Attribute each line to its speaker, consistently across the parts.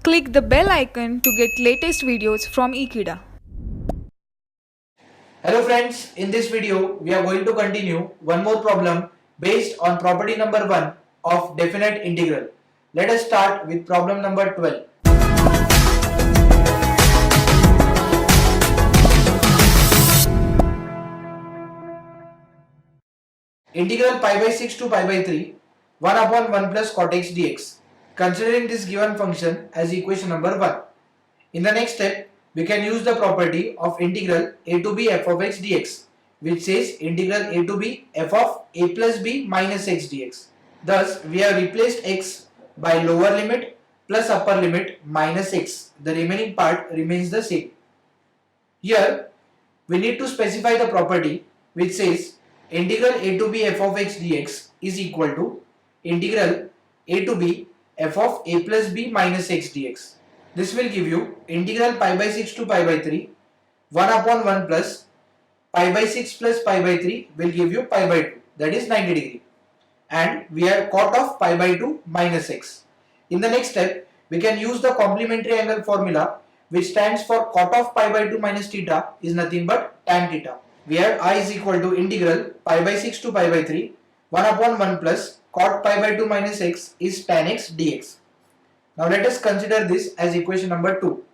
Speaker 1: Click the bell icon to get latest videos from Ekeeda.
Speaker 2: Hello friends, in this video we are going to continue one more problem based on property number 1 of definite integral. Let us start with problem number 12. Integral pi by 6 to pi by 3 1 upon 1 plus cot x dx. Considering this given function as equation number 1. In the next step, we can use the property of integral a to b f of x dx, which says integral a to b f of a plus b minus x dx. Thus, we have replaced x by lower limit plus upper limit minus x. The remaining part remains the same. Here, we need to specify the property which says integral a to b f of x dx is equal to integral a to b f of a plus b minus x dx. This will give you integral pi by 6 to pi by 3 1 upon 1 plus pi by 6 plus pi by 3 will give you pi by 2, that is 90 degree, and we have cot of pi by 2 minus x. In the next step, we can use the complementary angle formula which stands for cot of pi by 2 minus theta is nothing but tan theta. We have I is equal to integral pi by 6 to pi by 3 1 upon 1 plus cot pi by 2 minus x is tan x dx. Now let us consider this as equation number 2,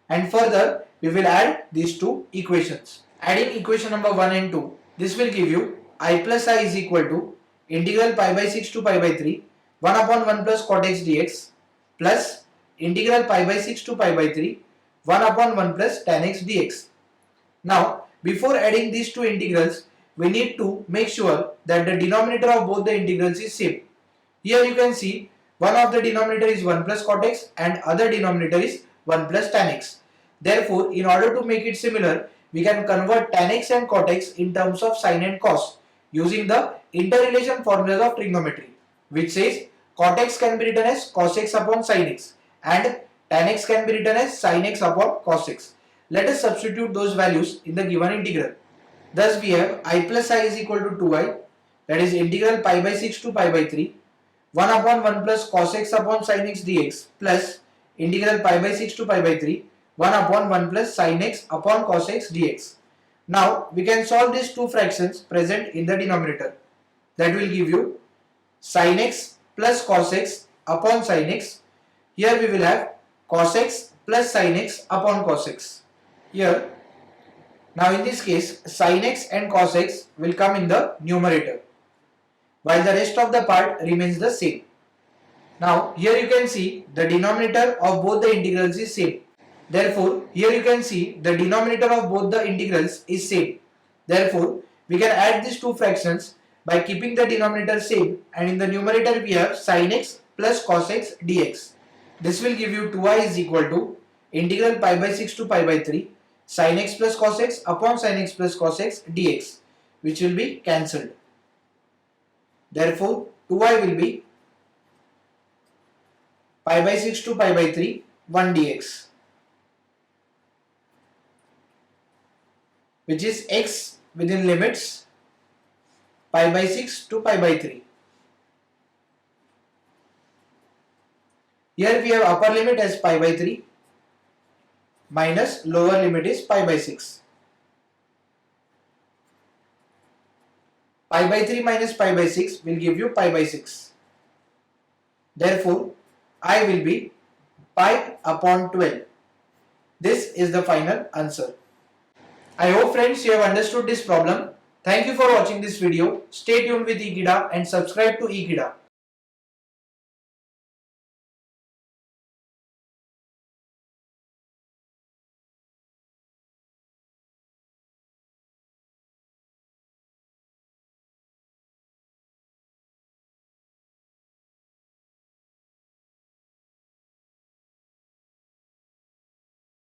Speaker 2: and further we will add these two equations. Adding equation number 1 and 2, this will give you I plus I is equal to integral pi by 6 to pi by 3 1 upon 1 plus cot x dx plus integral pi by 6 to pi by 3 1 upon 1 plus tan x dx. Now before adding these two integrals, we need to make sure that the denominator of both the integrals is same. Here you can see one of the denominator is 1 plus cot x and other denominator is 1 plus tan x. Therefore, in order to make it similar, we can convert tan x and cot x in terms of sin and cos using the interrelation formulas of trigonometry, which says cot x can be written as cos x upon sin x and tan x can be written as sin x upon cos x. Let us substitute those values in the given integral. Thus we have I plus I is equal to 2i, that is integral pi by 6 to pi by 3 1 upon 1 plus cos x upon sin x dx plus integral pi by 6 to pi by 3 1 upon 1 plus sin x upon cos x dx. Now we can solve these two fractions present in the denominator. That will give you sin x plus cos x upon sin x. Here we will have cos x plus sin x upon cos x. Here, now in this case, sin x and cos x will come in the numerator, while the rest of the part remains the same. Now here you can see the denominator of both the integrals is same. Therefore, here you can see the denominator of both the integrals is same. Therefore, we can add these two fractions by keeping the denominator same, and in the numerator we have sin x plus cos x dx. This will give you 2i is equal to integral pi by 6 to pi by 3 sin x plus cos x upon sin x plus cos x dx, which will be cancelled. Therefore, 2i will be pi by 6 to pi by 3 1 dx, which is x within limits pi by 6 to pi by 3. Here we have upper limit as pi by 3 minus lower limit is pi by 6. Pi by 3 minus pi by 6 will give you pi by 6. Therefore, I will be pi upon 12. This is the final answer. I hope friends you have understood this problem. Thank you for watching this video. Stay tuned with Ekeeda and subscribe to Ekeeda.